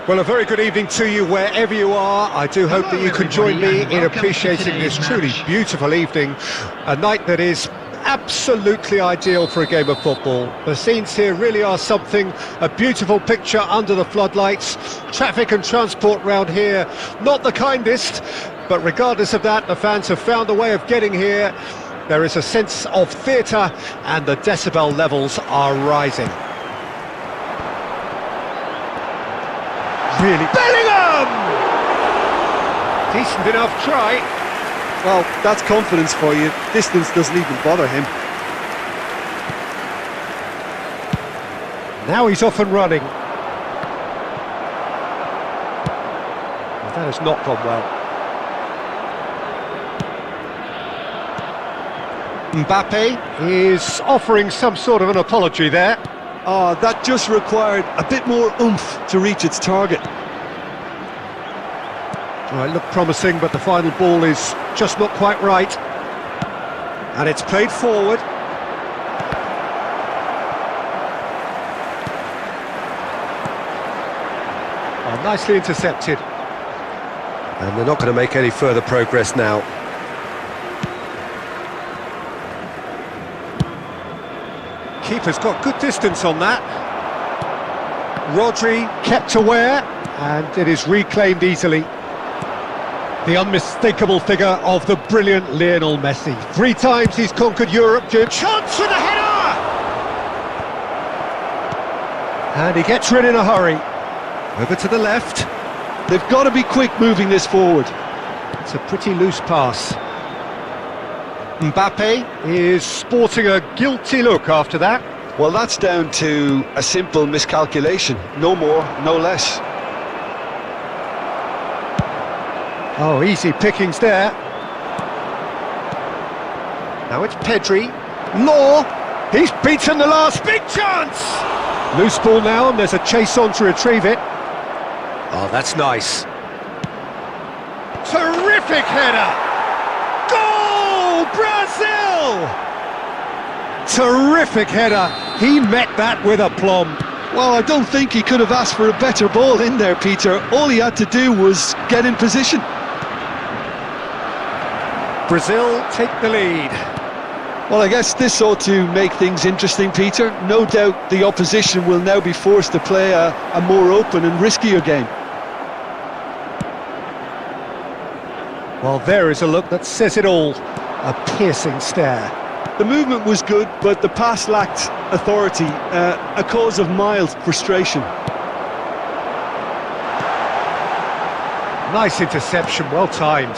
Well, a very good evening to you wherever you are. I do hope that you can join me in appreciating this truly beautiful evening, a night that is absolutely ideal for a game of football. The scenes here really are something, a beautiful picture under the floodlights. Traffic and transport round here, not the kindest, but regardless of that, the fans have found a way of getting here. There is a sense of theatre and the decibel levels are rising. Really, Bellingham! Decent enough try. Well, that's confidence for you. Distance doesn't even bother him. Now he's off and running. That has not gone well. Mbappe is offering some sort of an apology there. That just required a bit more oomph to reach its target. Well, it looked promising, but the final ball is just not quite right. And it's played forward. Oh, nicely intercepted. And they're not going to make any further progress now. Keeper's got good distance on that. Rodri kept aware, and it is reclaimed easily. The unmistakable figure of the brilliant Lionel Messi. 3 times he's conquered Europe, Jim. Chance for the header! And he gets rid in a hurry. Over to the left. They've got to be quick moving this forward. It's a pretty loose pass. Mbappe is sporting a guilty look after that. Well, that's down to a simple miscalculation. No more, no less. Oh, easy pickings there. Now it's Pedri. Law! He's beaten the last big chance! Loose ball now, and there's a chase on to retrieve it. Oh, that's nice. Terrific header! Goal! Brazil! Terrific header. He met that with aplomb. Well, I don't think he could have asked for a better ball in there, Peter. All he had to do was get in position. Brazil take the lead. Well, I guess this ought to make things interesting, Peter. No doubt the opposition will now be forced to play a more open and riskier game. Well, there is a look that says it all. A piercing stare. The movement was good, but the pass lacked authority, a cause of mild frustration. Nice interception, well timed.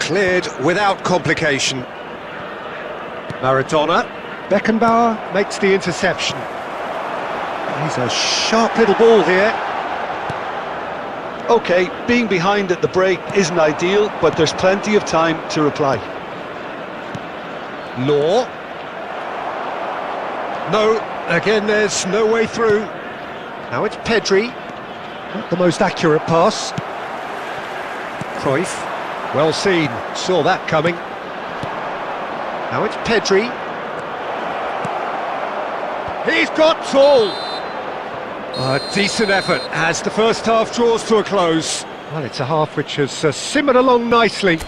Cleared without complication. Maradona. Beckenbauer makes the interception. He's a sharp little ball here. OK, being behind at the break isn't ideal, but there's plenty of time to reply. Law. No, again there's no way through. Now it's Pedri. Not the most accurate pass. Cruyff. Well seen, saw that coming. Now it's Pedri. He's got tall. A decent effort as the first half draws to a close. Well, it's a half which has simmered along nicely,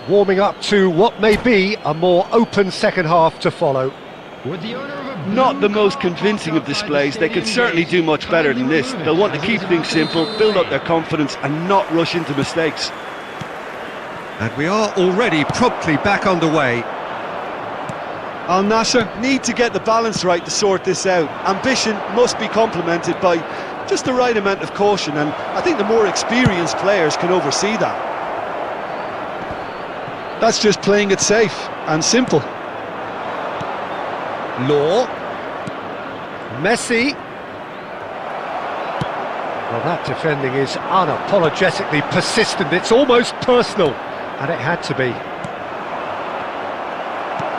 warming up to what may be a more open second half to follow. Not the most convincing of displays. They could certainly do much better than this. They'll want to keep things simple, build up their confidence and not rush into mistakes. And we are already promptly back underway. Al Nassr need to get the balance right to sort this out. Ambition must be complemented by just the right amount of caution, and I think the more experienced players can oversee that. That's just playing it safe and simple. Law. Messi. Well, that defending is unapologetically persistent. It's almost personal, and it had to be.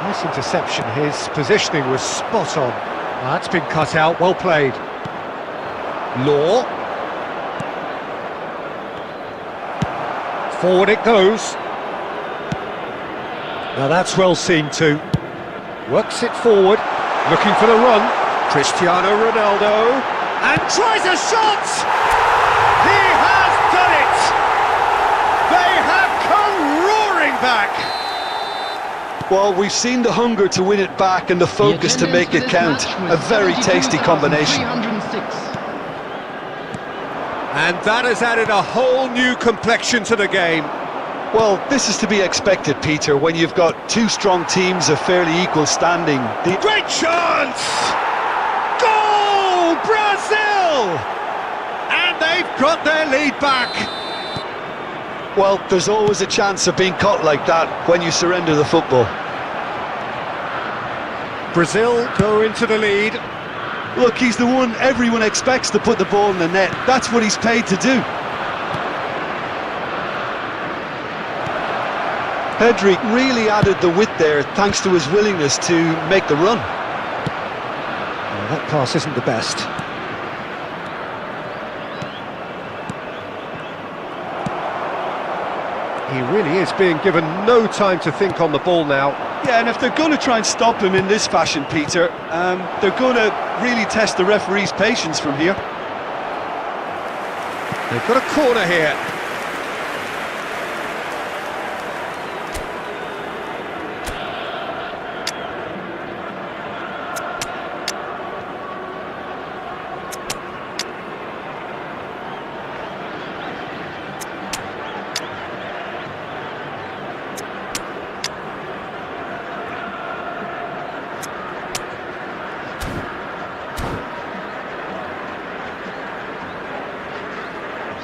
Nice interception. His positioning was spot on. Well, that's been cut out. Well played. Law. Forward it goes. Now that's well seen too. Works it forward, looking for the run. Cristiano Ronaldo, and tries a shot! He has done it! They have come roaring back! Well, we've seen the hunger to win it back and the focus to make it count. A very tasty combination. And that has added a whole new complexion to the game. Well, this is to be expected, Peter, when you've got two strong teams of fairly equal standing. Great chance! Goal! Brazil! And they've got their lead back. Well, there's always a chance of being caught like that when you surrender the football. Brazil go into the lead. Look, he's the one everyone expects to put the ball in the net. That's what he's paid to do. Pedri really added the width there thanks to his willingness to make the run. Well, that pass isn't the best. He really is being given no time to think on the ball now. Yeah, and if they're going to try and stop him in this fashion, Peter, they're going to really test the referee's patience from here. They've got a corner here.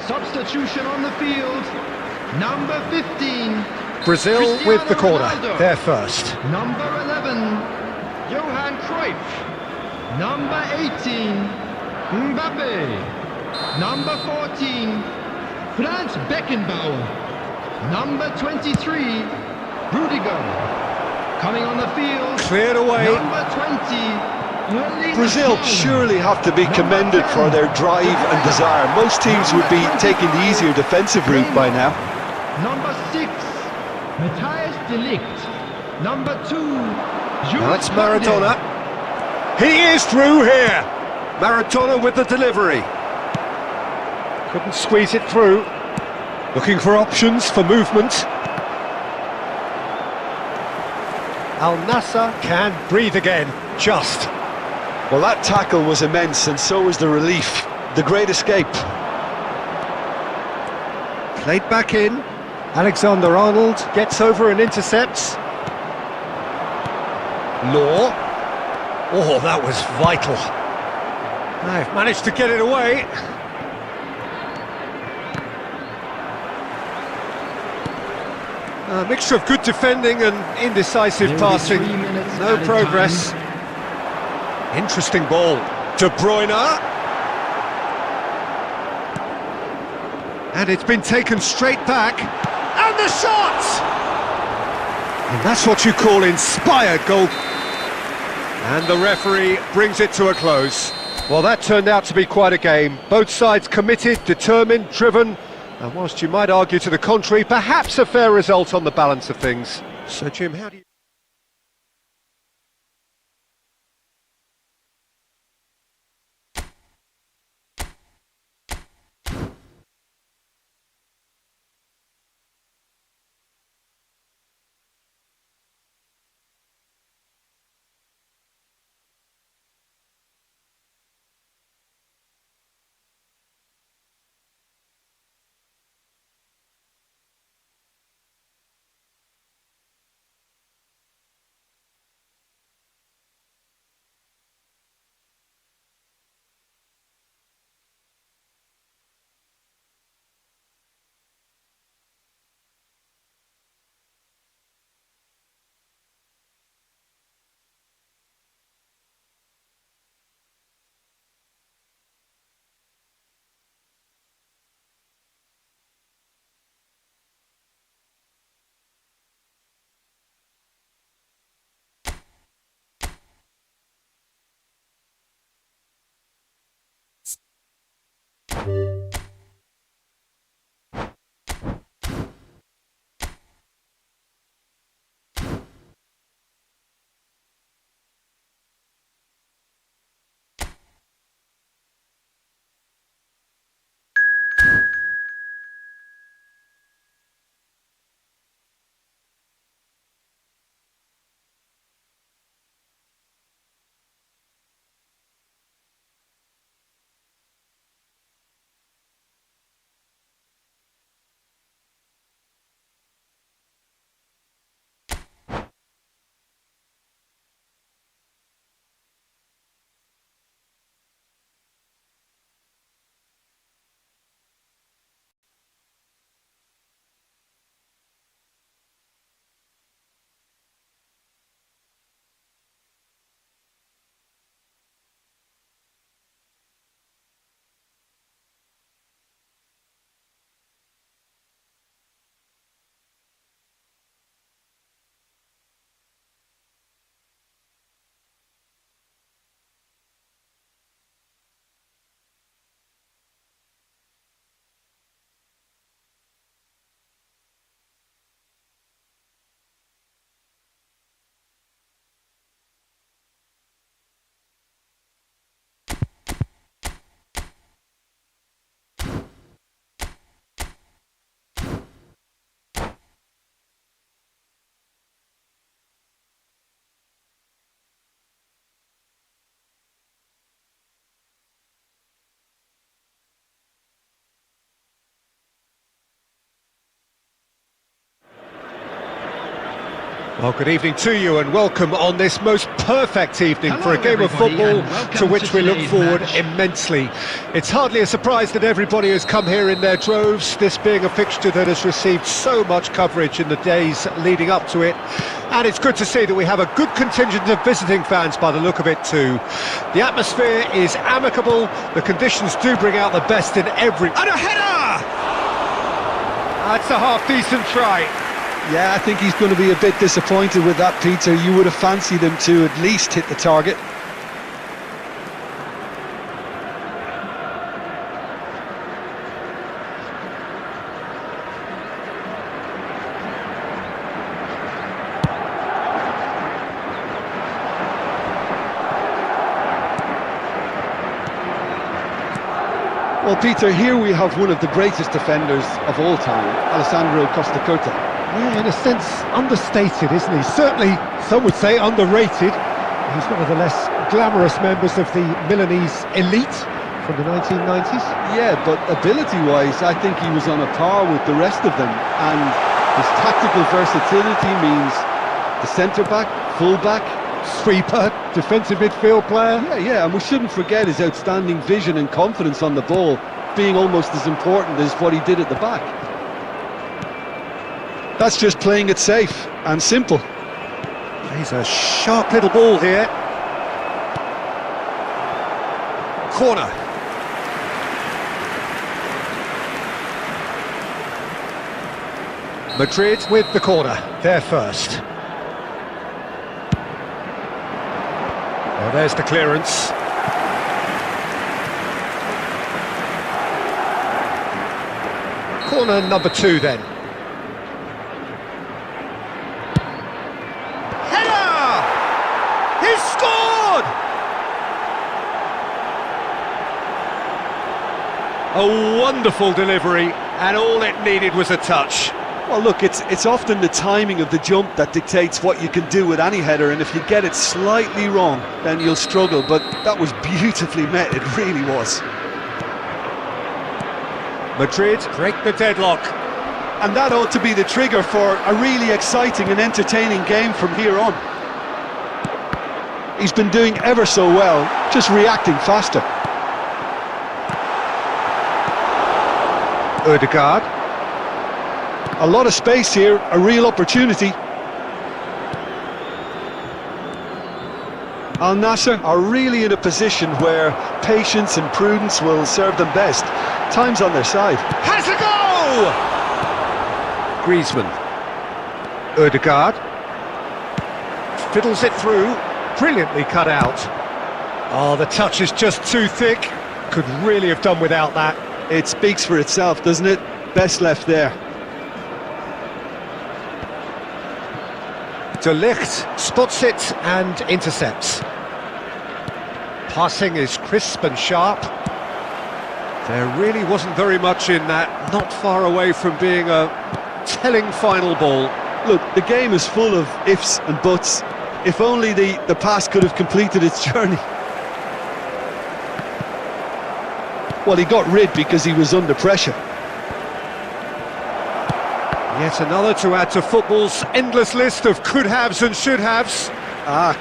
Substitution on the field, number 15. Brazil Cristiano with the corner, Ronaldo. they're first. Number 11, Johan Cruyff. Number 18, Mbappe. Number 14, Franz Beckenbauer. Number 23, Rudiger. Coming on the field, Cleared away. number 20, Brazil surely have to be commended for their drive and desire. Most teams would be taking the easier defensive route by now. Number 6, Matthias de Ligt. Number 2, Now it's Maradona. He is through here. Maradona with the delivery. Couldn't squeeze it through. Looking for options for movement. Al Nassr can breathe again, just. Well, that tackle was immense, and so was the relief. The great escape. Played back in. Alexander-Arnold gets over and intercepts. Law. Oh, that was vital. They've managed to get it away. A mixture of good defending and indecisive There will be passing. 3 minutes No added progress. Interesting ball. De Bruyne. And it's been taken straight back. And the shot! And that's what you call inspired goal. And the referee brings it to a close. Well, that turned out to be quite a game. Both sides committed, determined, driven. And whilst you might argue to the contrary, perhaps a fair result on the balance of things. So, Jim, how do you... Well, good evening to you and welcome on this most perfect evening Hello, for a game of everybody, football and welcome to which to we look today's forward match. immensely. It's hardly a surprise that everybody has come here in their droves, this being a fixture that has received so much coverage in the days leading up to it. And it's good to see that we have a good contingent of visiting fans by the look of it too. The atmosphere is amicable, the conditions do bring out the best in every... And a header! That's a half-decent try. Yeah, I think he's going to be a bit disappointed with that, Peter. You would have fancied him to at least hit the target. Well, Peter, here we have one of the greatest defenders of all time, Alessandro Costa Curta. Yeah, in a sense, understated, isn't he? Certainly, some would say underrated. He's one of the less glamorous members of the Milanese elite from the 1990s. Yeah, but ability-wise, I think he was on a par with the rest of them. And his tactical versatility means the centre-back, full-back, Sweeper, defensive midfield player. Yeah, and we shouldn't forget his outstanding vision and confidence on the ball, being almost as important as what he did at the back. That's just playing it safe and simple. He's a sharp little ball here. Corner. Madrid with the corner, there first. Well, there's the clearance. Corner number 2 then. Header! He's scored! A wonderful delivery, and all it needed was a touch. Well, look, it's often the timing of the jump that dictates what you can do with any header, and if you get it slightly wrong, then you'll struggle, but that was beautifully met, it really was. Madrid break the deadlock. And that ought to be the trigger for a really exciting and entertaining game from here on. He's been doing ever so well, just reacting faster. Ødegaard. A lot of space here, a real opportunity. Al Nassr are really in a position where patience and prudence will serve them best. Time's on their side. Has a go! Griezmann. Ødegaard. Fiddles it through. Brilliantly cut out. Oh, the touch is just too thick. Could really have done without that. It speaks for itself, doesn't it? Best left there. De Ligt spots it and intercepts. Passing is crisp and sharp. There really wasn't very much in that, not far away from being a telling final ball. Look, the game is full of ifs and buts. If only the pass could have completed its journey. Well, he got rid because he was under pressure. Yet another to add to football's endless list of could-haves and should-haves.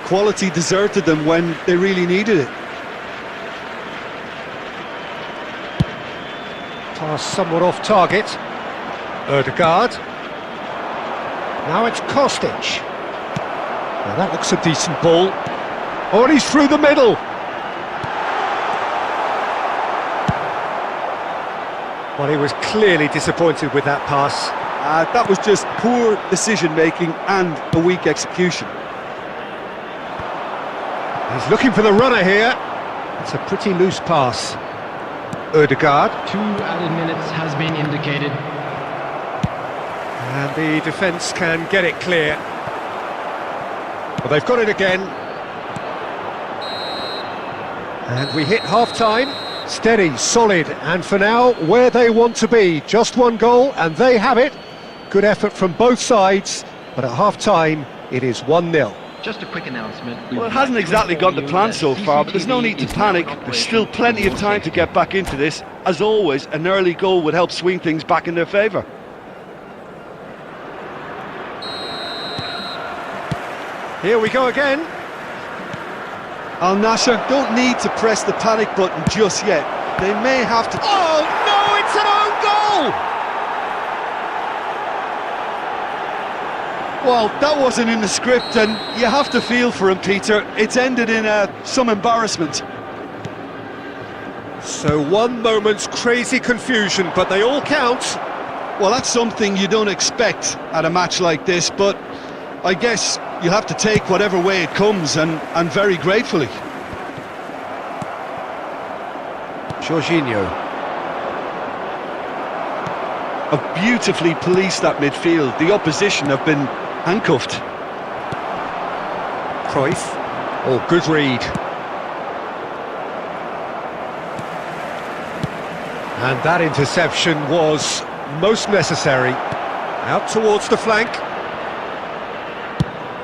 Quality deserted them when they really needed it. Pass somewhat off target. Ødegaard. Now it's Kostic. Well, that looks a decent ball. Oh, and he's through the middle. Well, he was clearly disappointed with that pass. That was just poor decision-making and a weak execution. He's looking for the runner here. It's a pretty loose pass. Ødegaard. 2 added minutes has been indicated. And the defence can get it clear. Well, they've got it again. And we hit half-time. Steady, solid, and for now, where they want to be. Just one goal, and they have it. Good effort from both sides, but at half-time, it is 1-0. Just a quick announcement. Well, it hasn't exactly gone to plan so far, but there's no need to panic. There's still plenty of time to get back into this. As always, an early goal would help swing things back in their favour. Here we go again. Al Nassr don't need to press the panic button just yet. They may have to... Oh, no, it's an own goal! Well, that wasn't in the script, and you have to feel for him, Peter. It's ended in some embarrassment. So one moment's crazy confusion, but they all count. Well, that's something you don't expect at a match like this, but I guess you'll have to take whatever way it comes, and very gratefully. Jorginho. Have beautifully policed that midfield. The opposition have been handcuffed. Cruyff. Oh, good read. And that interception was most necessary. Out towards the flank.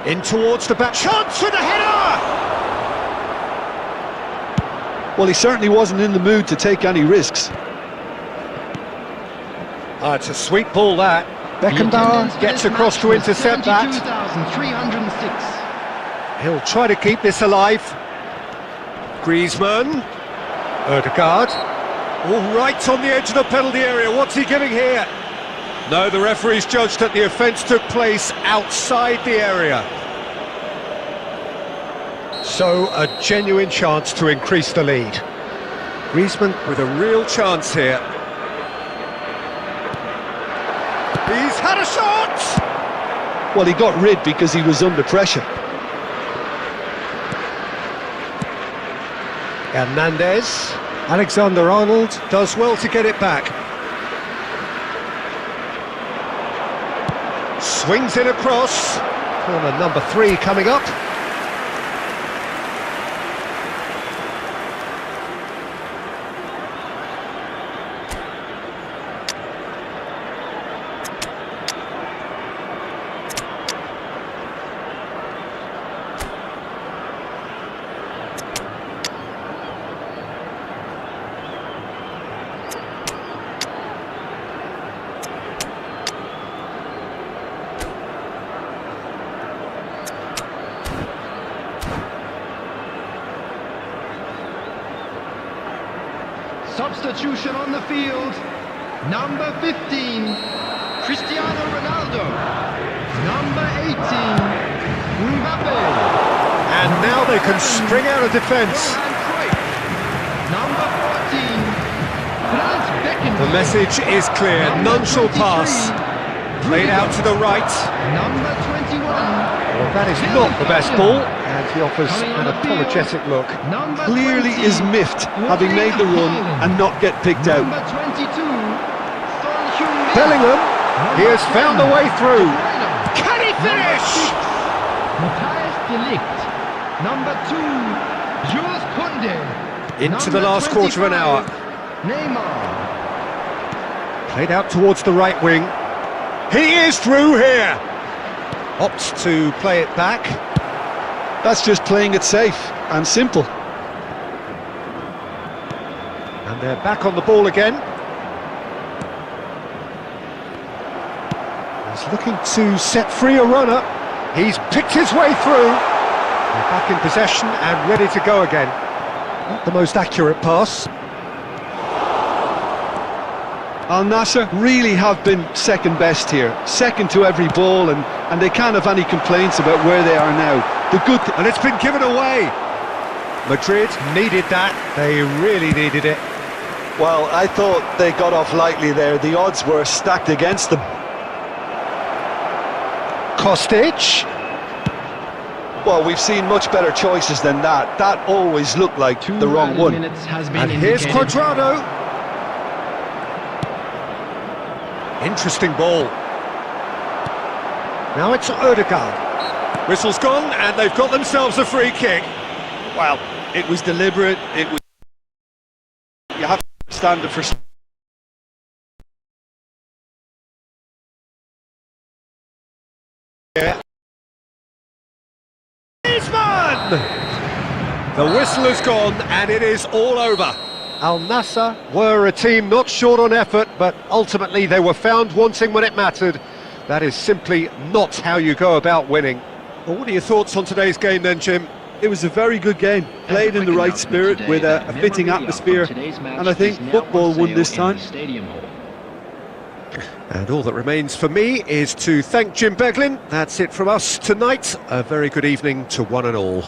In towards the back. Chance with the header! Well, he certainly wasn't in the mood to take any risks. It's a sweet ball, that. Beckenbauer gets across to intercept that. 72,306. He'll try to keep this alive. Griezmann. Ødegaard. All right on the edge of the penalty area. What's he giving here? No, the referee's judged that the offence took place outside the area. So, a genuine chance to increase the lead. Griezmann with a real chance here. He's had a shot! Well, he got rid because he was under pressure. Hernandez. Alexander-Arnold does well to get it back. Swings it across. Corner number 3 coming up. Substitution on the field. Number 15, Cristiano Ronaldo. Number 18, Mbappe. And now they can spring out of defence. Number 14, Franz Beckenbauer. The message is clear, none shall pass. Played out to the right. Number 21. Well, that is not the best ball, and he offers an apologetic look. Number Clearly 20, is miffed, having made the run and not get picked out. Number 22, Bellingham, he has found a way through. Can he finish? Matthijs de Ligt. Number 2, Jules Koundé. Into the last quarter of an hour. Neymar. Played out towards the right wing. He is through here. Opts to play it back. That's just playing it safe and simple. And they're back on the ball again. He's looking to set free a runner. He's picked his way through. They're back in possession and ready to go again. Not the most accurate pass. Al Nassr really have been second best here, second to every ball, and they can't have any complaints about where they are now. The good And it's been given away. Madrid needed that. They really needed it. Well, I thought they got off lightly there. The odds were stacked against them. Kostic. Well, we've seen much better choices than that. That always looked like the wrong one. And here's Cuadrado. Interesting ball. Now it's Odegaard. Whistle's gone, and they've got themselves a free kick. Well, it was deliberate. It was. You have to stand it for. Yeah. Griezmann! The whistle has gone, and it is all over. Al Nassr were a team not short on effort, but ultimately they were found wanting when it mattered. That is simply not how you go about winning. Well, what are your thoughts on today's game then, Jim? It was a very good game, played in the right spirit with a fitting atmosphere, and I think football won this time. And all that remains for me is to thank Jim Beglin. That's it from us tonight. A very good evening to one and all.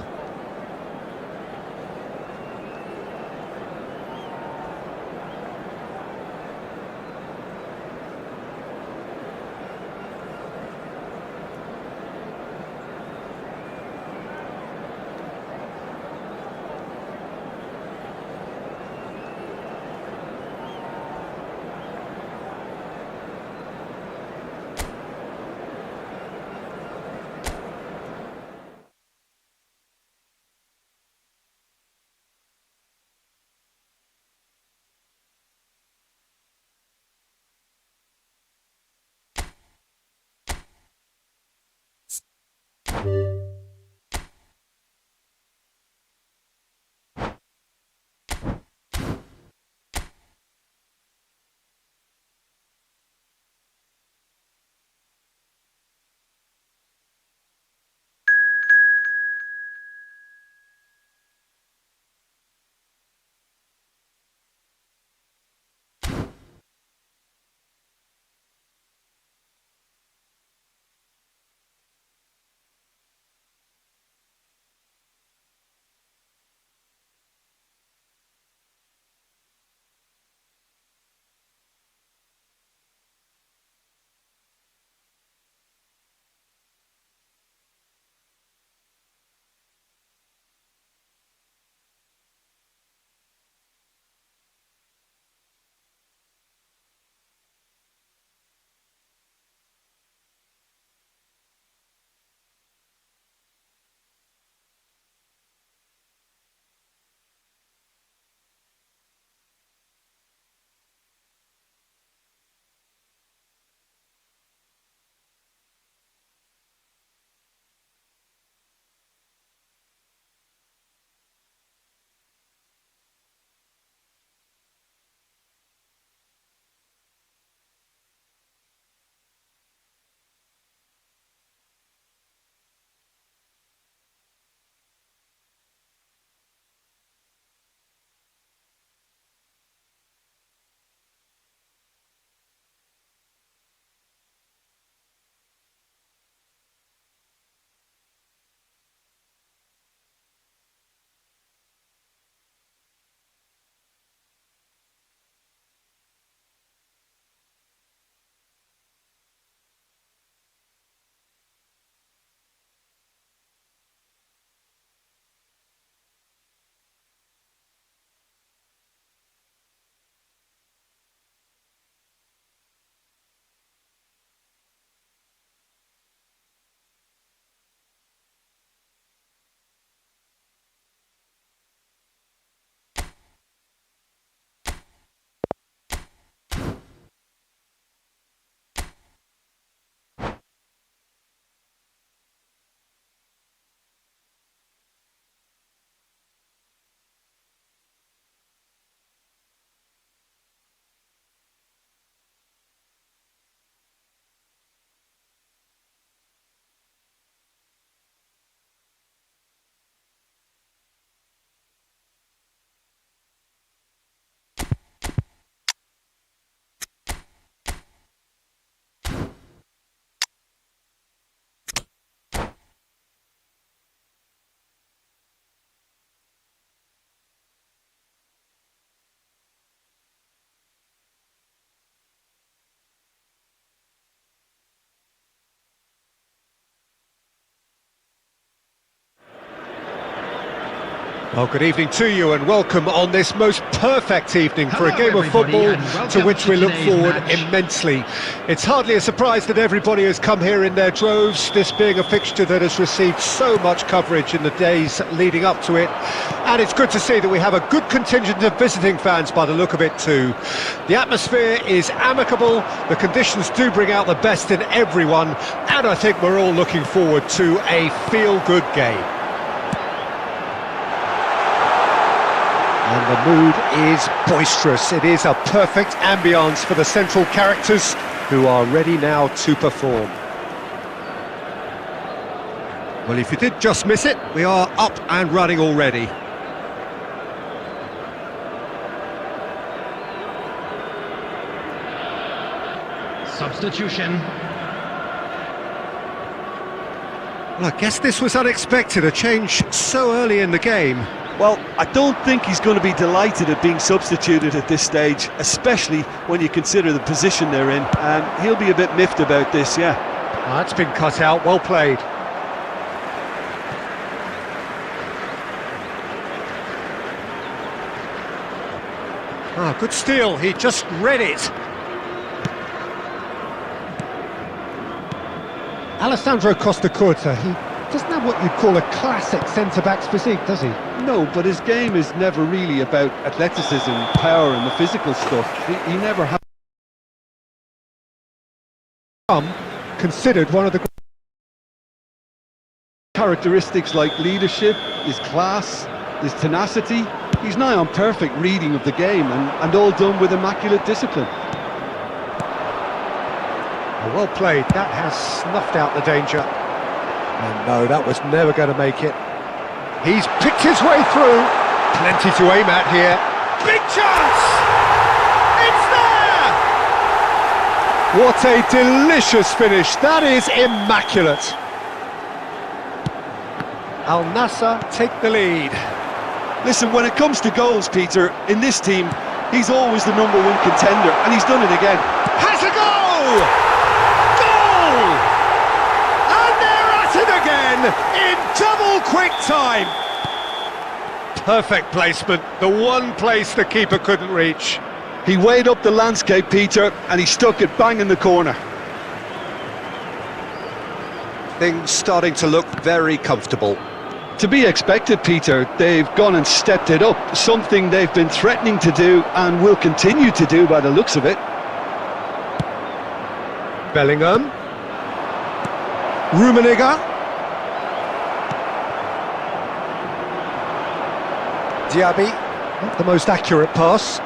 Well, good evening to you and welcome on this most perfect evening for a game of football to which we look forward immensely. It's hardly a surprise that everybody has come here in their droves, this being a fixture that has received so much coverage in the days leading up to it. And it's good to see that we have a good contingent of visiting fans by the look of it too. The atmosphere is amicable, the conditions do bring out the best in everyone, and I think we're all looking forward to a feel-good game. And the mood is boisterous. It is a perfect ambience for the central characters who are ready now to perform. Well, if you did just miss it, we are up and running already. Substitution. Well, I guess this was unexpected, a change so early in the game. Well, I don't think he's going to be delighted at being substituted at this stage, especially when you consider the position they're in. He'll be a bit miffed about this, yeah. Oh, that's been cut out, well played. Ah, good steal, he just read it. Alessandro Costa-Curta, he doesn't have what you'd call a classic centre-back's physique, does he? No, but his game is never really about athleticism, power and the physical stuff. He never has. Considered one of the Characteristics like leadership, his class, his tenacity. He's nigh on perfect reading of the game and all done with immaculate discipline. Well played, that has snuffed out the danger. And no, that was never going to make it. He's picked his way through. Plenty to aim at here. Big chance! It's there! What a delicious finish. That is immaculate. Al Nassr take the lead. Listen, when it comes to goals, Peter, in this team, he's always the #1 contender, and he's done it again. Has a goal! Goal! And they're at it again in double quick time. Perfect placement, the one place the keeper couldn't reach. He weighed up the landscape, Peter, and he stuck it bang in the corner. Things starting to look very comfortable. To be expected, Peter. They've gone and stepped it up, something they've been threatening to do and will continue to do by the looks of it. Bellingham. Rummenigge. Diaby, not the most accurate pass.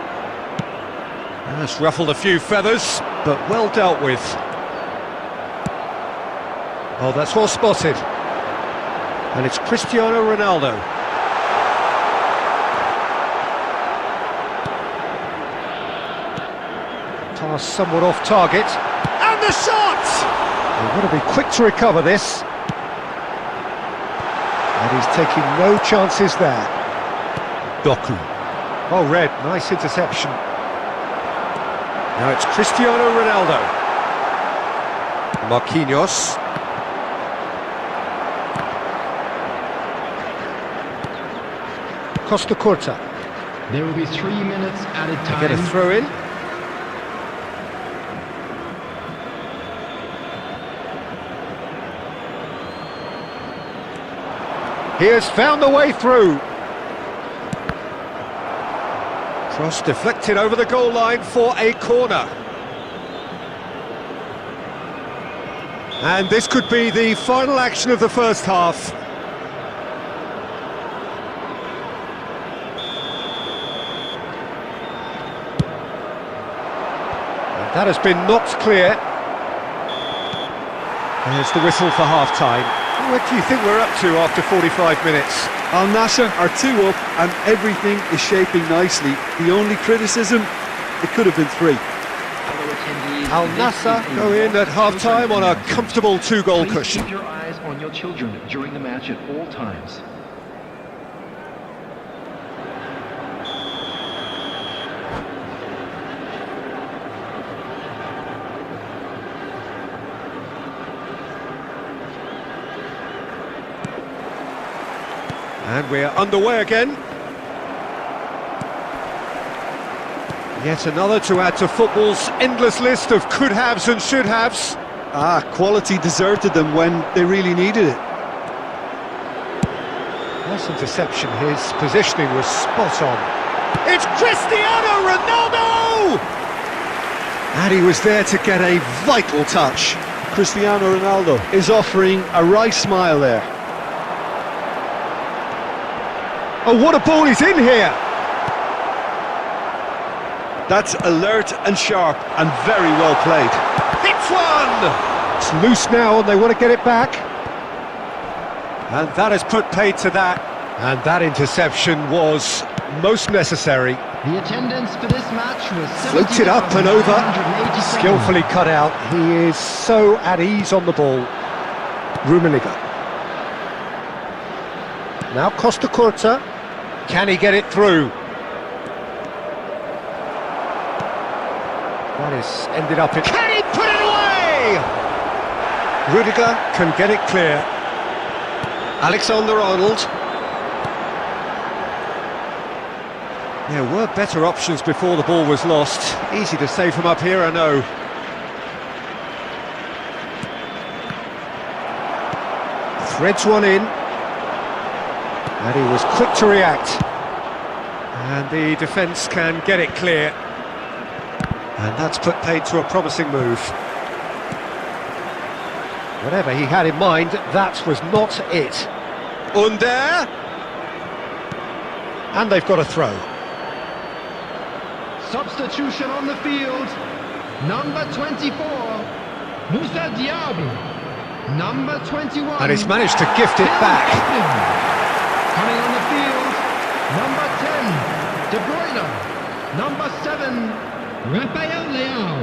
That's ruffled a few feathers, but well dealt with. Oh, that's well spotted. And it's Cristiano Ronaldo. Pass somewhat off target. And the shot! They've got to be quick to recover this. And he's taking no chances there. Doku. Oh, red, nice interception. Now it's Cristiano Ronaldo. Marquinhos. Costa-Curta. There will be 3 minutes added time. Get a throw in. He has found the way through. Cross deflected over the goal line for a corner. And this could be the final action of the first half. And that has been knocked clear. There's the whistle for half-time. What do you think we're up to after 45 minutes? Al Nassr are 2 up and everything is shaping nicely. The only criticism, it could have been 3. Al Nassr go in at half-time on a comfortable 2-goal cushion. Keep your eyes on your children during the match at all times. And we're underway again. Yet another to add to football's endless list of could-haves and should-haves. Quality deserted them when they really needed it. Nice interception, his positioning was spot on. It's Cristiano Ronaldo! And he was there to get a vital touch. Cristiano Ronaldo is offering a right smile there. Oh, what a ball he's in here! That's alert and sharp and very well played. Hits one! It's loose now and they want to get it back. And that has put paid to that. And that interception was most necessary. The attendance for this match was Floated up and over. Skillfully cut out. He is so at ease on the ball. Rummenigge. Now Costa Curta. Can he get it through? That is ended up in... Can he put it away? Rudiger can get it clear. Alexander-Arnold. There were better options before the ball was lost. Easy to say from up here, I know. Threads one in. And he was quick to react. And the defence can get it clear. And that's put paid to a promising move. Whatever he had in mind, that was not it. Under. And they've got a throw. Substitution on the field. Number 24, Moussa Diaby. Number 21. And he's managed to gift it back. Coming on the field, number 10, De Bruyne. Number 7, Rafael Leao.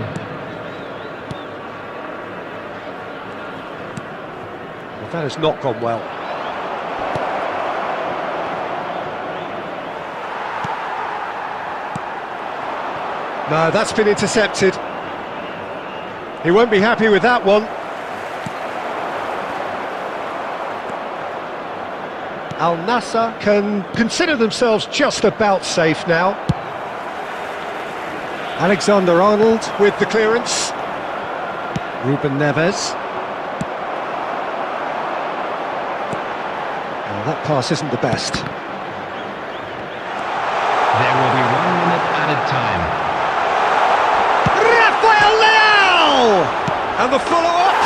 Well, that has not gone well. No, that's been intercepted. He won't be happy with that one. Al Nassr can consider themselves just about safe now. Alexander-Arnold with the clearance. Ruben Neves. Well, that pass isn't the best. There will be 1 minute added time. Rafael Leao! And the follow-up.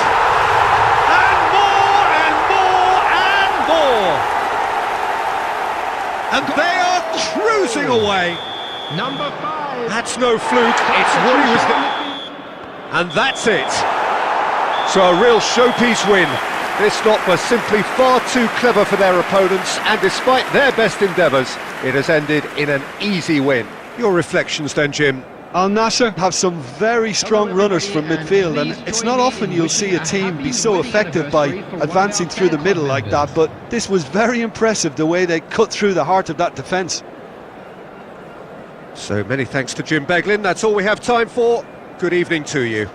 And more, and more, and more. And they are cruising away. Number 5. That's no fluke, it's what he was doing. And that's it. So a real showpiece win. This stop was simply far too clever for their opponents, and despite their best endeavours, it has ended in an easy win. Your reflections then, Jim? Al Nassr have some very strong runners from midfield, and it's not often you'll see a team be so effective by advancing through the middle like that, but this was very impressive the way they cut through the heart of that defence. So many thanks to Jim Beglin. That's all we have time for. Good evening to you.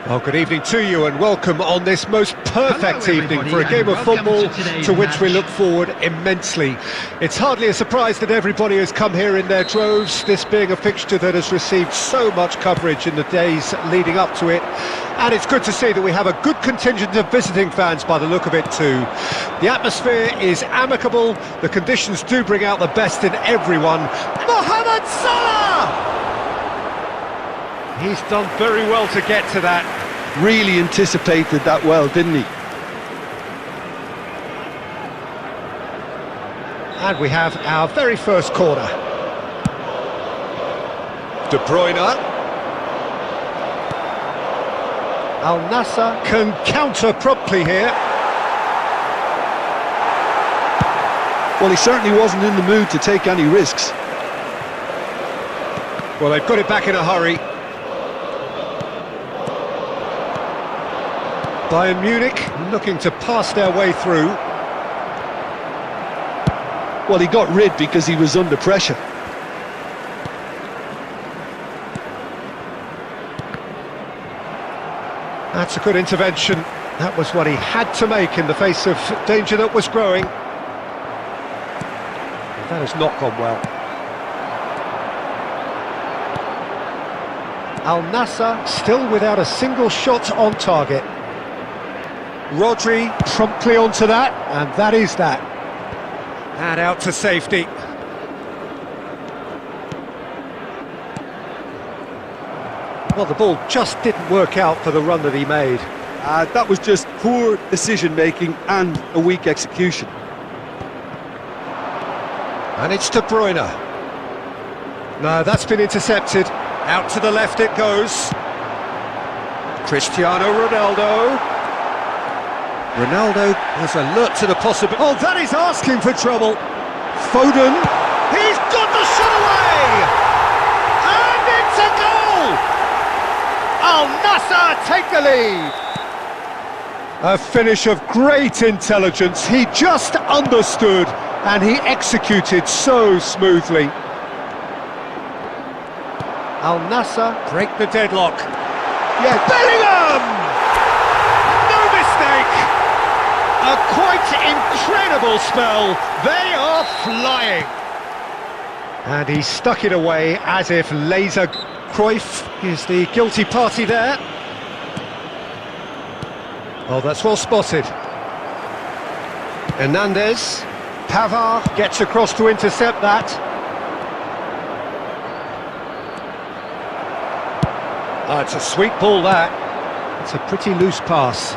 Well, good evening to you and welcome on this most perfect evening for a game of football to which we look forward immensely. It's hardly a surprise that everybody has come here in their droves, this being a fixture that has received so much coverage in the days leading up to it. And it's good to see that we have a good contingent of visiting fans by the look of it too. The atmosphere is amicable, the conditions do bring out the best in everyone. Mohamed Salah! He's done very well to get to that. Really anticipated that well, didn't he? And we have our very first corner. De Bruyne. Al Nassr can counter promptly here. Well, he certainly wasn't in the mood to take any risks. Well, they've got it back in a hurry. Bayern Munich looking to pass their way through. Well, he got rid because he was under pressure. That's a good intervention. That was what he had to make in the face of danger that was growing. That has not gone well. Al Nassr still without a single shot on target. Rodri promptly onto that, and that is that. And out to safety. Well, the ball just didn't work out for the run that he made. That was just poor decision-making and a weak execution. And it's De Bruyne. No, that's been intercepted. Out to the left it goes. Cristiano Ronaldo. Ronaldo was alert to the possibility. Oh, that is asking for trouble. Foden. He's got the shot away! And it's a goal! Al Nassr take the lead. A finish of great intelligence. He just understood and he executed so smoothly. Al Nassr break the deadlock. Yeah, Bellingham! No mistake! A quite incredible spell. They are flying. And he stuck it away as if laser. Cruyff is the guilty party there. Oh, that's well spotted. Hernandez. Pavard gets across to intercept that. Oh, it's a sweet ball, that. It's a pretty loose pass.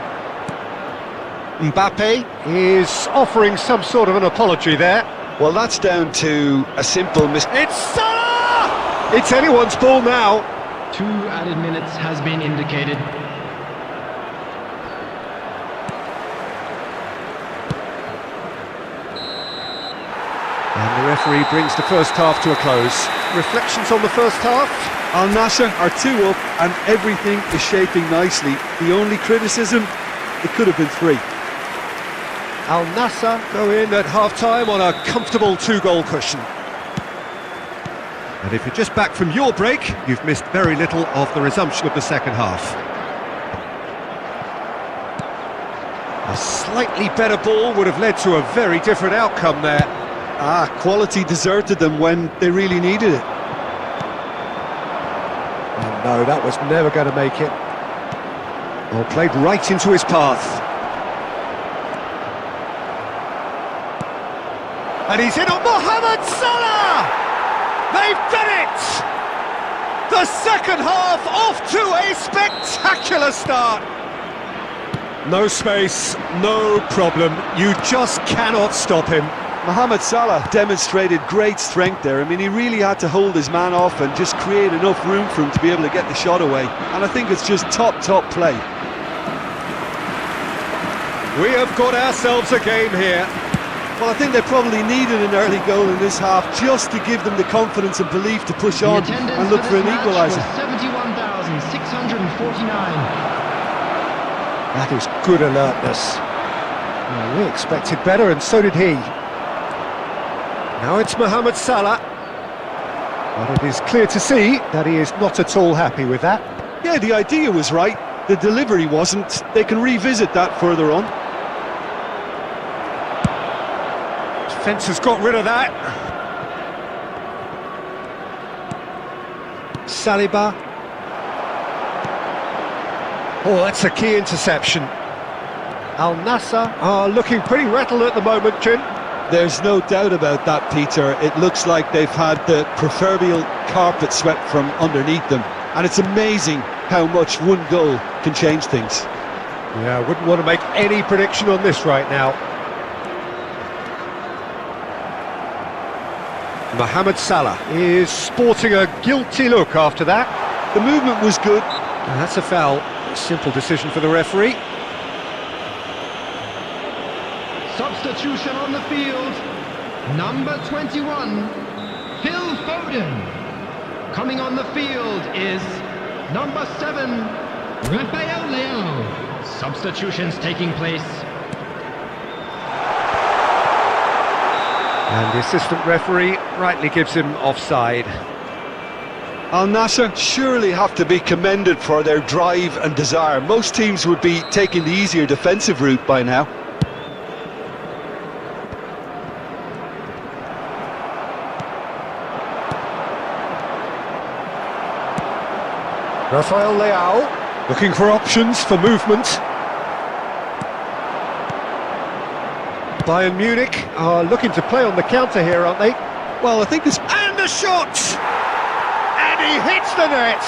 Mbappe is offering some sort of an apology there. Well, that's down to a simple mistake. It's Salah! It's anyone's ball now. 2 added minutes has been indicated. And the referee brings the first half to a close. Reflections on the first half? Al Nassr are 2 up and everything is shaping nicely. The only criticism, it could have been 3. Al Nassr go in at half-time on a comfortable 2-goal cushion. And if you're just back from your break, you've missed very little of the resumption of the second half. A slightly better ball would have led to a very different outcome there. Quality deserted them when they really needed it. Oh no, that was never going to make it. Well, played right into his path. And he's in on Mohamed Salah! They've done it! The second half off to a spectacular start. No space, no problem. You just cannot stop him. Mohamed Salah demonstrated great strength there. I mean, he really had to hold his man off and just create enough room for him to be able to get the shot away. And I think it's just top play. We have got ourselves a game here. Well, I think they probably needed an early goal in this half just to give them the confidence and belief to push on and look for an equaliser. 71,649. That is good alertness. Well, we expected better, and so did he. Now it's Mohamed Salah. But it is clear to see that he is not at all happy with that. Yeah, the idea was right. The delivery wasn't. They can revisit that further on. Defence has got rid of that. Saliba. Oh, that's a key interception. Al Nassr are looking pretty rattled at the moment, Jim. There's no doubt about that, Peter. It looks like they've had the proverbial carpet swept from underneath them. And it's amazing how much one goal can change things. Yeah, I wouldn't want to make any prediction on this right now. Mohamed Salah is sporting a guilty look after that. The movement was good. And that's a foul. A simple decision for the referee. Substitution on the field. Number 21, Phil Foden. Coming on the field is number 7, Rafael Leao. Substitutions taking place. And the assistant referee rightly gives him offside. Al Nassr surely have to be commended for their drive and desire. Most teams would be taking the easier defensive route by now. Rafael Leao looking for options for movement. Bayern Munich are looking to play on the counter here, aren't they? Well, I think it's... And the shot! And he hits the net!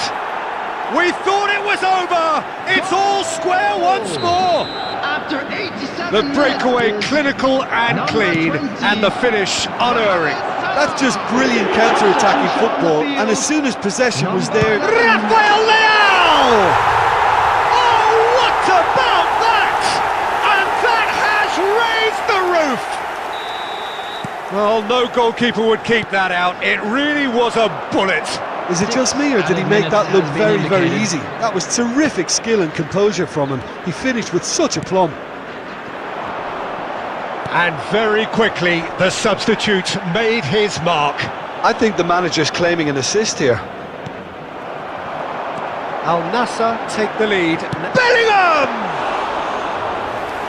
We thought it was over! It's all square once more! After 87 The breakaway minutes, clinical and number clean, 20, and the finish unerring. That's just brilliant counter-attacking football, and as soon as possession was there... Rafael Leao! Oh, what about that? And that has raised the roof! Well, no goalkeeper would keep that out. It really was a bullet. Is it just me, or did he make that look very easy? That was terrific skill and composure from him. He finished with such aplomb. And very quickly, the substitute made his mark. I think the manager's claiming an assist here. Al Nassr take the lead. Bellingham!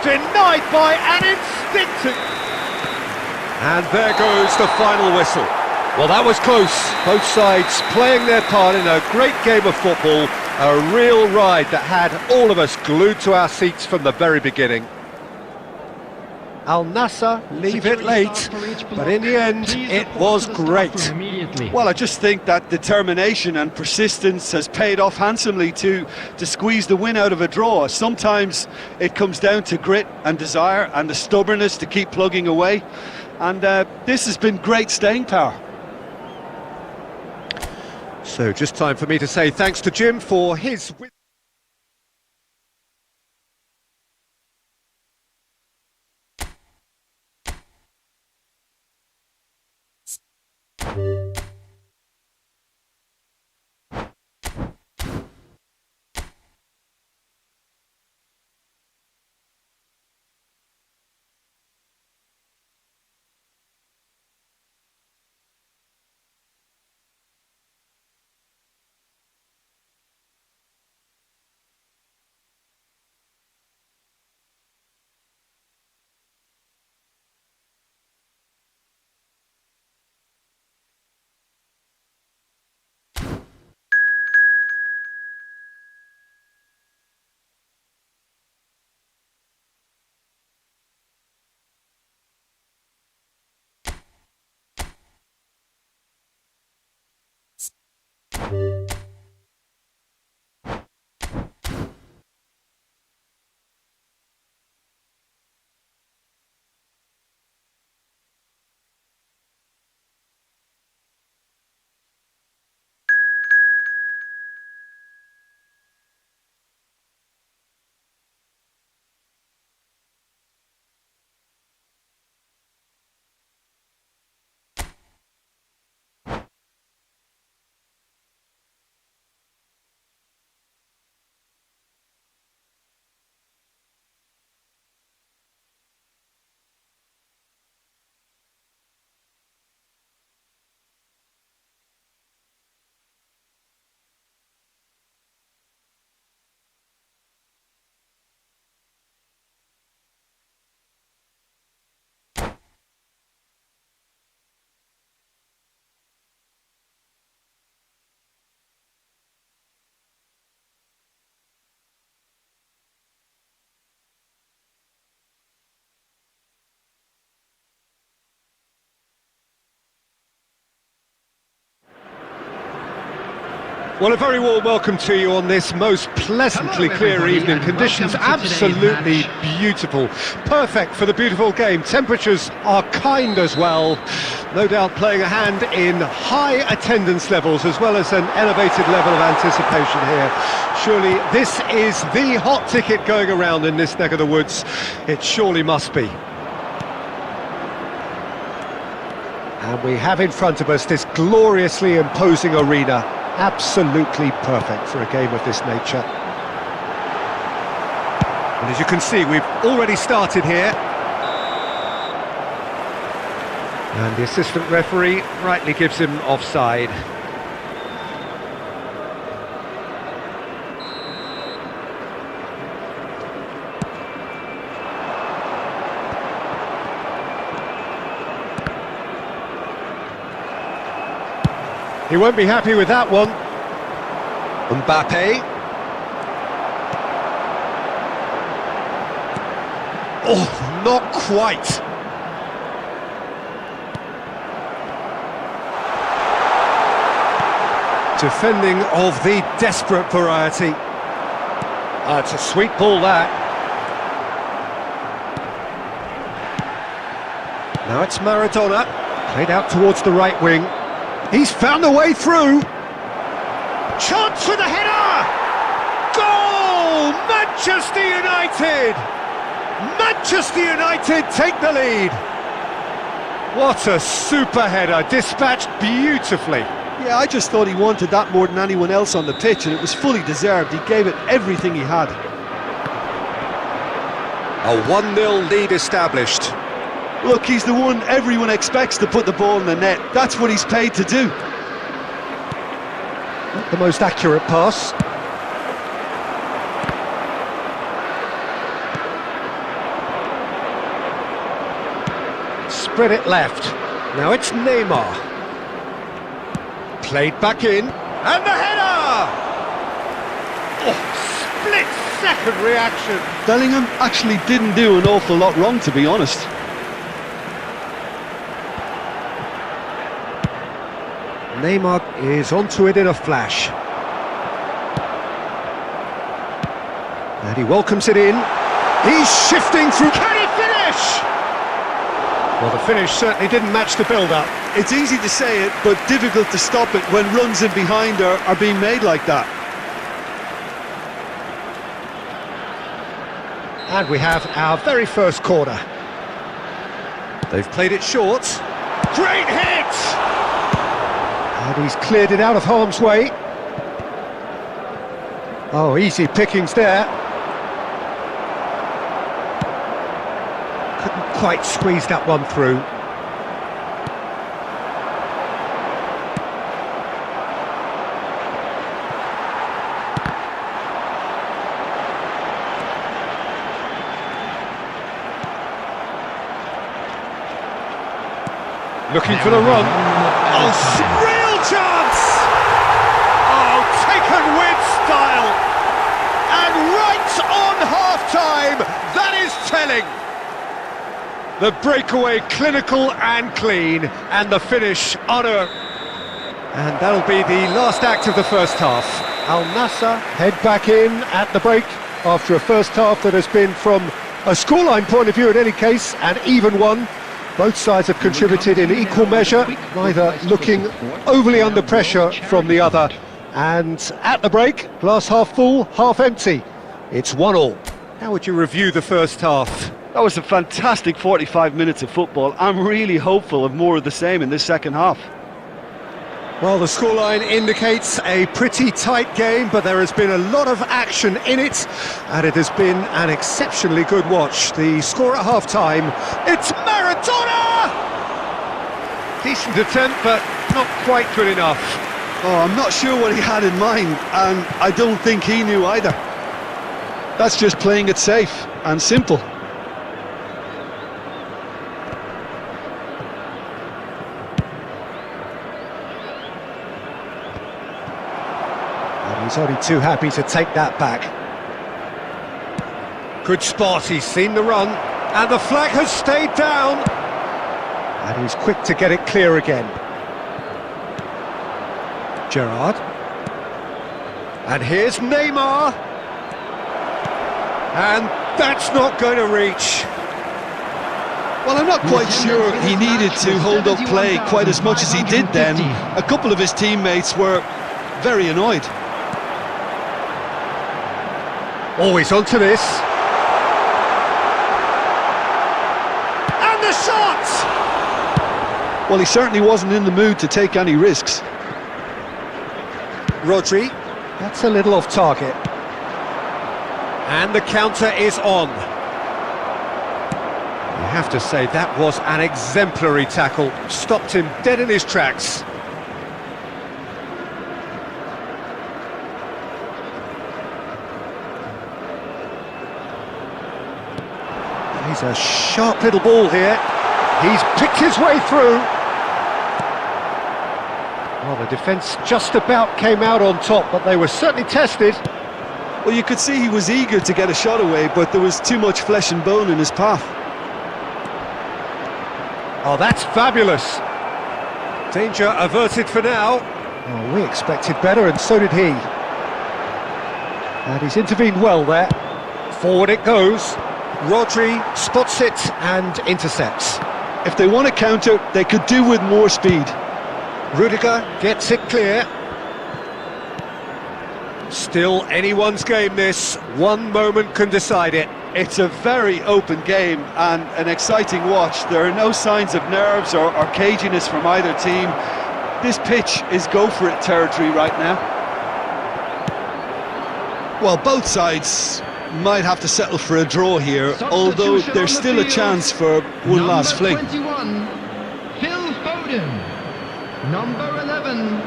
Denied by an instinctive... And there goes the final whistle. Well, that was close. Both sides playing their part in a great game of football. A real ride that had all of us glued to our seats from the very beginning. Al Nassr leave it late, but in the end, it was great. Well, I just think that determination and persistence has paid off handsomely to squeeze the win out of a draw. Sometimes it comes down to grit and desire and the stubbornness to keep plugging away. And this has been great staying power. So just time for me to say thanks to Jim for his... Well, a very warm welcome to you on this most pleasantly Hello, clear everybody, evening. and Conditions welcome to today's absolutely match. beautiful. Perfect for the beautiful game. Temperatures are kind as well. No doubt playing a hand in high attendance levels as well as an elevated level of anticipation here. Surely this is the hot ticket going around in this neck of the woods. It surely must be. And we have in front of us this gloriously imposing arena. Absolutely perfect for a game of this nature. And as you can see, we've already started here. And the assistant referee rightly gives him offside. He won't be happy with that one. Mbappe. Oh, not quite. Defending of the desperate variety. It's a sweet ball, that. Now it's Maradona. Played out towards the right wing. He's found a way through. Chance with a header! Goal! Manchester United! Manchester United take the lead. What a super header, dispatched beautifully. Yeah, I just thought he wanted that more than anyone else on the pitch, and it was fully deserved. He gave it everything he had. A 1-0 lead established. Look, he's the one everyone expects to put the ball in the net. That's what he's paid to do. Not the most accurate pass. Spread it left. Now it's Neymar. Played back in. And the header! Oh, split-second reaction. Bellingham actually didn't do an awful lot wrong, to be honest. Neymar is onto it in a flash. And he welcomes it in. He's shifting through. Can he finish? Well, the finish certainly didn't match the build-up. It's easy to say it, but difficult to stop it when runs in behind are being made like that. And we have our very first corner. They've played it short. Great hit! And he's cleared it out of harm's way. Oh, easy pickings there. Couldn't quite squeeze that one through. Looking for the run. Oh, real chance! Oh, taken with style. And right on half-time, that is telling. The breakaway clinical and clean, and the finish utter. And that'll be the last act of the first half. Al Nassr head back in at the break after a first half that has been, from a scoreline point of view in any case, an even one. Both sides have contributed in equal measure, neither looking overly under pressure from the other. And at the break, glass half full, half empty. It's 1-1. How would you review the first half? That was a fantastic 45 minutes of football. I'm really hopeful of more of the same in this second half. Well, the scoreline indicates a pretty tight game, but there has been a lot of action in it, and it has been an exceptionally good watch. The score at half-time, it's Maradona! Decent attempt, but not quite good enough. Oh, I'm not sure what he had in mind, and I don't think he knew either. That's just playing it safe and simple. He's only too happy to take that back. Good spot, he's seen the run, and the flag has stayed down. And he's quick to get it clear again. Gerrard. And here's Neymar. And that's not going to reach. Well, I'm not quite sure he needed to hold up play quite as much as he did then. A couple of his teammates were very annoyed. Always onto this. And the shot! Well, he certainly wasn't in the mood to take any risks. Rodri, that's a little off target. And the counter is on. You have to say that was an exemplary tackle. Stopped him dead in his tracks. He's a sharp little ball here. He's picked his way through. Well, the defence just about came out on top, but they were certainly tested. Well, you could see he was eager to get a shot away, but there was too much flesh and bone in his path. Oh, that's fabulous. Danger averted for now. Oh, we expected better, and so did he. And he's intervened well there. Forward it goes. Rodri spots it and intercepts. If they want to counter, they could do with more speed. Rudiger gets it clear. Still anyone's game, this. One moment can decide it. It's a very open game and an exciting watch. There are no signs of nerves or caginess from either team. This pitch is go-for-it territory right now. Well, both sides might have to settle for a draw here, although there's still a chance for one last fling. Number 21, Phil Foden. Number 11,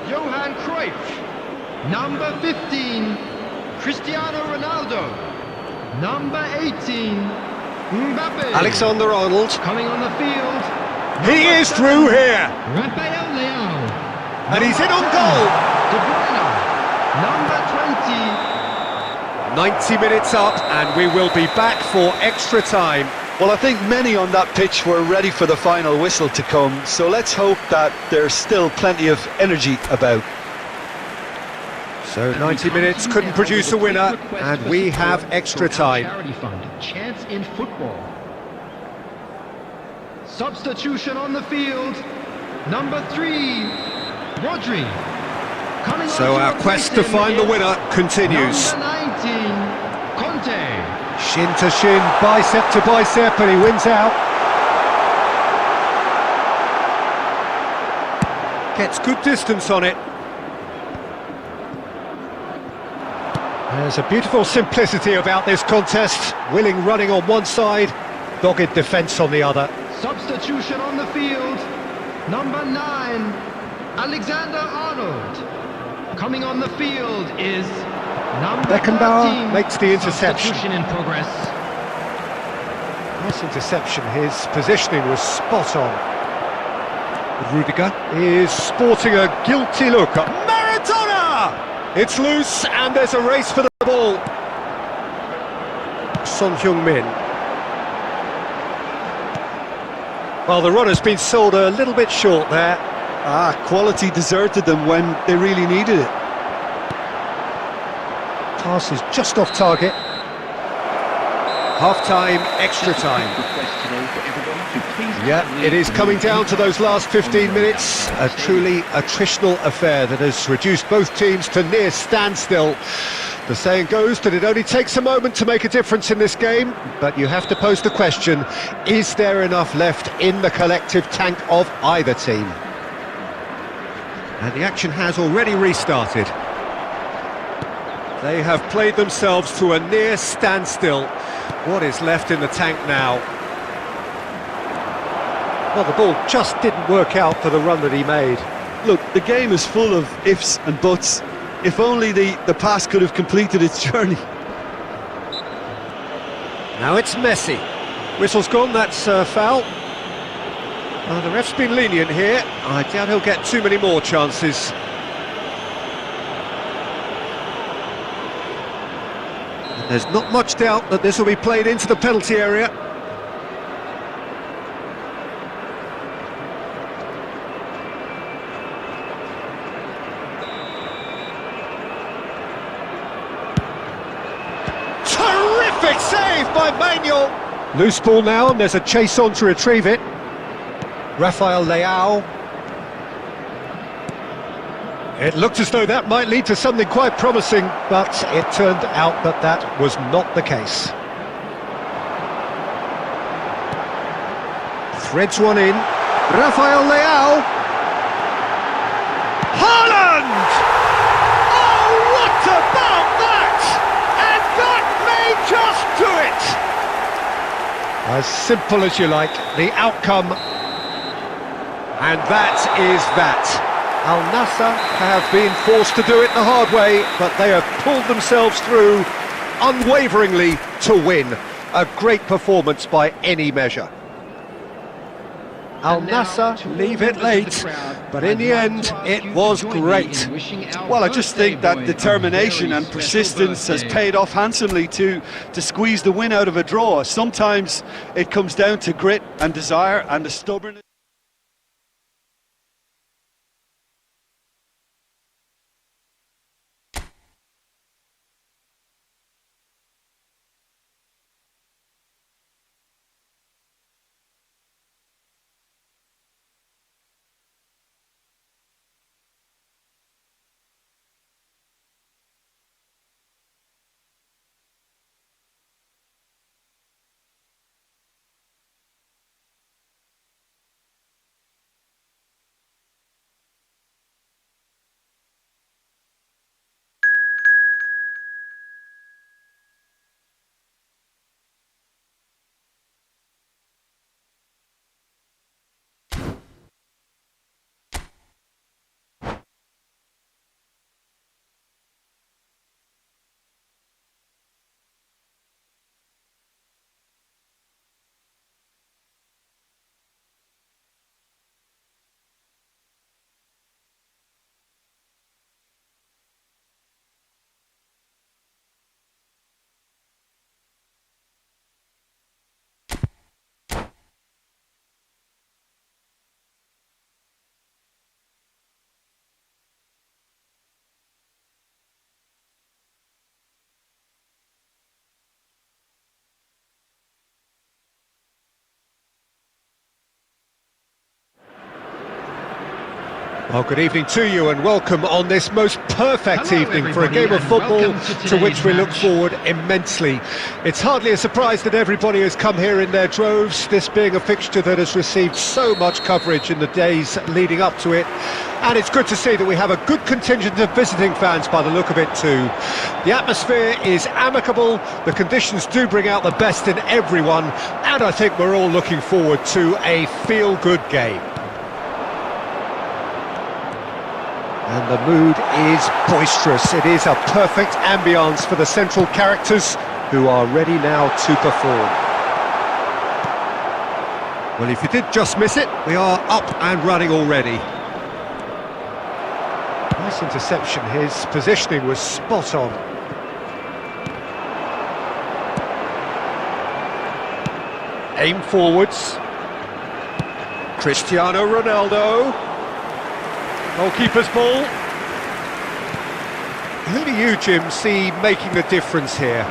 Johan Cruyff. Number 15, Cristiano Ronaldo. Number 18, Mbappe. Alexander-Arnold. Coming on the field. He is through here. Rafael Leao. And he's in on goal. De Bruyne. Number 20. 90 minutes up, and we will be back for extra time. Well, I think many on that pitch were ready for the final whistle to come, so let's hope that there's still plenty of energy about. So 90 minutes couldn't produce a winner, and we have extra time. Charity fund, chance in football. Substitution on the field. Number 3, Rodri. Coming So on our to quest replace to find him the winner is continues. Number 19, Conte. Shin to shin, bicep to bicep, and he wins out. Gets good distance on it. There's a beautiful simplicity about this contest. Willing running on one side, dogged defence on the other. Substitution on the field. Number 9, Alexander-Arnold. Coming on the field is number Beckenbauer 13. makes the interception. Substitution in progress. Nice interception, his positioning was spot on. Rudiger is sporting a guilty look. Maradona! It's loose and there's a race for the ball. Son Heung-min. Well, the run has been sold a little bit short there. Quality deserted them when they really needed it. Pass is just off target. Half-time, extra time. Yeah, it is coming down to those last 15 minutes. A truly attritional affair that has reduced both teams to near standstill. The saying goes that it only takes a moment to make a difference in this game, but you have to pose the question, is there enough left in the collective tank of either team? And the action has already restarted. They have played themselves to a near standstill. What is left in the tank now? Well, the ball just didn't work out for the run that he made. Look, the game is full of ifs and buts. If only the pass could have completed its journey. Now it's Messi. Whistle's gone, that's foul. The ref's been lenient here. I doubt he'll get too many more chances. And there's not much doubt that this will be played into the penalty area. Terrific save by Manuel. Loose ball now, and there's a chase on to retrieve it. Rafael Leao. It looked as though that might lead to something quite promising, but it turned out that that was not the case. Threads one in. Rafael Leao. Haaland! Oh, what about that? And that may just do it! As simple as you like, the outcome. And that is that. Al Nassr have been forced to do it the hard way, but they have pulled themselves through unwaveringly to win. A great performance by any measure. Al Nassr leave it late, but in the end it was great. Well, I just think that determination and persistence has paid off handsomely to squeeze the win out of a draw. Sometimes it comes down to grit and desire and the stubbornness. Well, good evening to you and welcome on this most perfect evening for a game of football to which we look forward immensely. It's hardly a surprise that everybody has come here in their droves, this being a fixture that has received so much coverage in the days leading up to it. And it's good to see that we have a good contingent of visiting fans by the look of it too. The atmosphere is amicable, the conditions do bring out the best in everyone, and I think we're all looking forward to a feel-good game. And the mood is boisterous. It is a perfect ambience for the central characters who are ready now to perform. Well, if you did just miss it, we are up and running already. Nice interception. His positioning was spot on. Aim forwards. Cristiano Ronaldo. Goalkeeper's ball. Who do you, Jim, see making the difference here?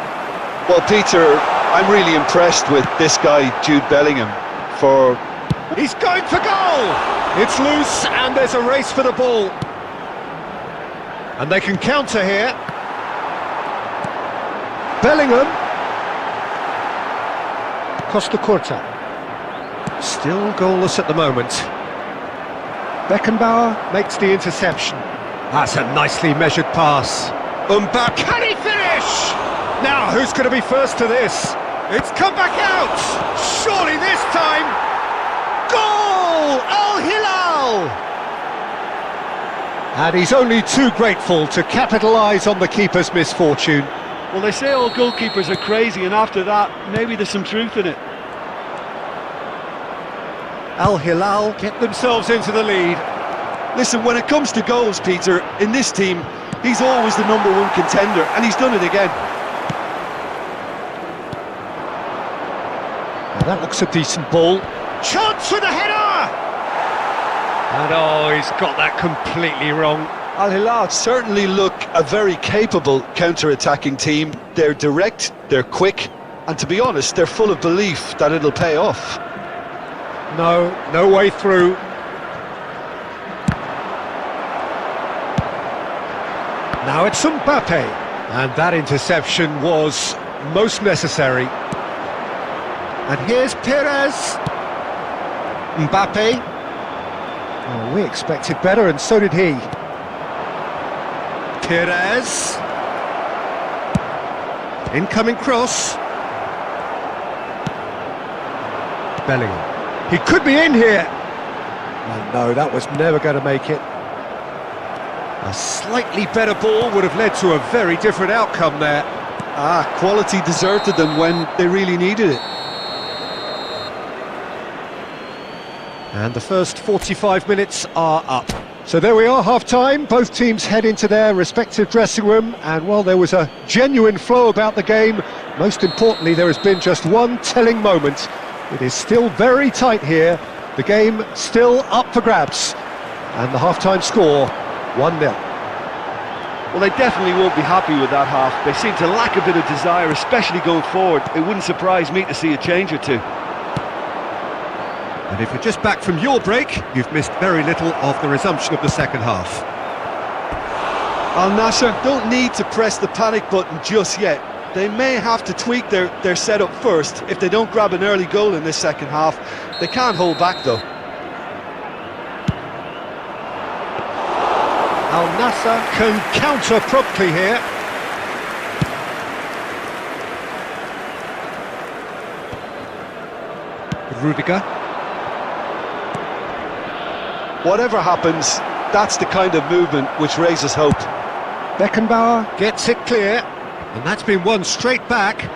Well, Peter, I'm really impressed with this guy, Jude Bellingham, for... He's going for goal! It's loose and there's a race for the ball. And they can counter here. Bellingham. Costa Curta. Still goalless at the moment. Beckenbauer makes the interception. That's a nicely measured pass. Mbappe, can he finish? Now, who's going to be first to this? It's come back out! Surely this time! Goal! Al Hilal! And he's only too grateful to capitalise on the keeper's misfortune. Well, they say all goalkeepers are crazy, and after that, maybe there's some truth in it. Al Hilal get themselves into the lead. Listen, when it comes to goals, Peter, in this team, he's always the #1 contender, and he's done it again. Now that looks a decent ball. Chance with a header! And oh, he's got that completely wrong. Al Hilal certainly look a very capable counter-attacking team. They're direct, they're quick, and to be honest, they're full of belief that it'll pay off. No way through. Now it's Mbappe, and that interception was most necessary. And here's Perez. Mbappe. Oh, we expected better, and so did he. Perez. Incoming cross. Bellingham. He could be in here. Oh, no, that was never going to make it. A slightly better ball would have led to a very different outcome there. Quality deserted them when they really needed it. And the first 45 minutes are up. So there we are, half-time. Both teams head into their respective dressing room, and while there was a genuine flow about the game, most importantly, there has been just one telling moment. It is still very tight here. The game still up for grabs. And the half-time score, 1-0. Well, they definitely won't be happy with that half. They seem to lack a bit of desire, especially going forward. It wouldn't surprise me to see a change or two. And if you're just back from your break, you've missed very little of the resumption of the second half. Al Nassr don't need to press the panic button just yet. They may have to tweak their setup first if they don't grab an early goal in this second half. They can't hold back though. Al Nassr can counter promptly here. Rudiger. Whatever happens, that's the kind of movement which raises hope. Beckenbauer gets it clear, and that's been won straight back.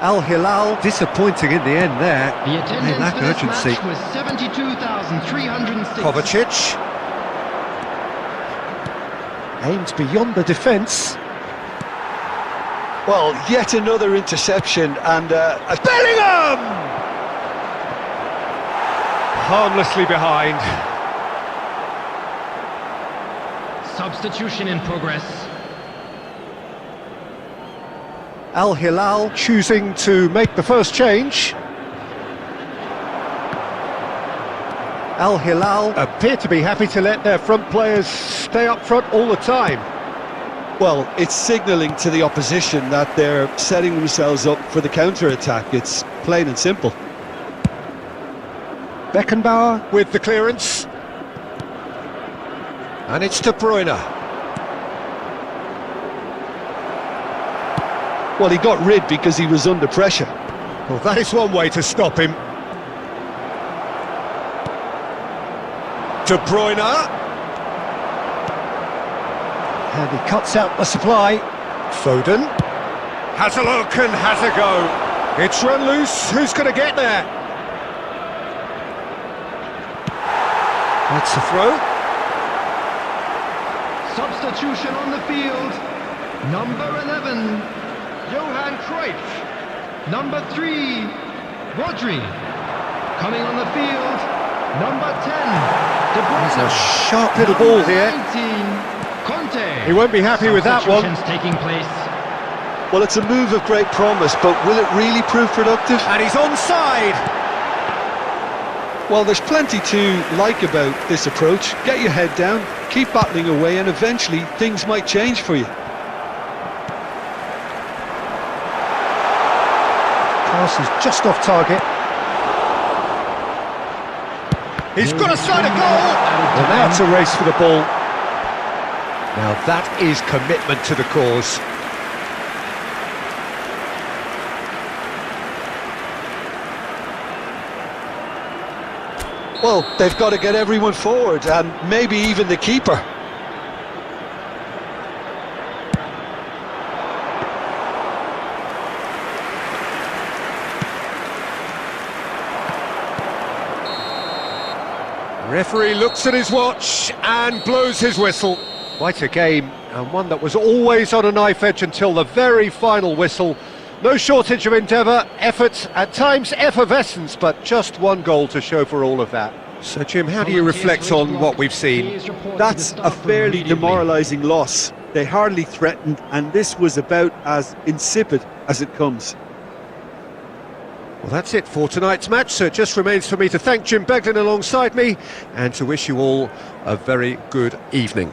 Al Hilal disappointing in the end there. The attendance lack for this urgency. match was 72,306. Kovacic aimed beyond the defence. Well, yet another interception and Bellingham! Harmlessly behind. Substitution in progress. Al Hilal choosing to make the first change. Al Hilal appear to be happy to let their front players stay up front all the time. well, it's signalling to the opposition that they're setting themselves up for the counter-attack. It's plain and simple. Beckenbauer with the clearance. And it's De Bruyne. Well, he got rid because he was under pressure. Well, that is one way to stop him. De Bruyne. And he cuts out the supply. Foden. Has a look and has a go. It's run loose. Who's going to get there? That's a throw. Substitution on the field. Number 11, Johan Cruyff. Number 3, Rodri. Coming on the field, number 10, It's a sharp little ball here. 19, Conte. He won't be happy with that one. Substitutions taking place. Well, it's a move of great promise, but will it really prove productive? And he's onside. Well, there's plenty to like about this approach. Get your head down, keep battling away, and eventually things might change for you. Pass is just off target. He's got a sight of goal. Well, now it's a race for the ball. Now that is commitment to the cause. Well, they've got to get everyone forward, and maybe even the keeper. Referee looks at his watch and blows his whistle. Quite a game, and one that was always on a knife edge until the very final whistle. No shortage of endeavour, effort, at times effervescence, but just one goal to show for all of that. So Jim, how do you reflect on what we've seen? That's a fairly demoralising loss. They hardly threatened, and this was about as insipid as it comes. Well, that's it for tonight's match, so it just remains for me to thank Jim Beglin alongside me and to wish you all a very good evening.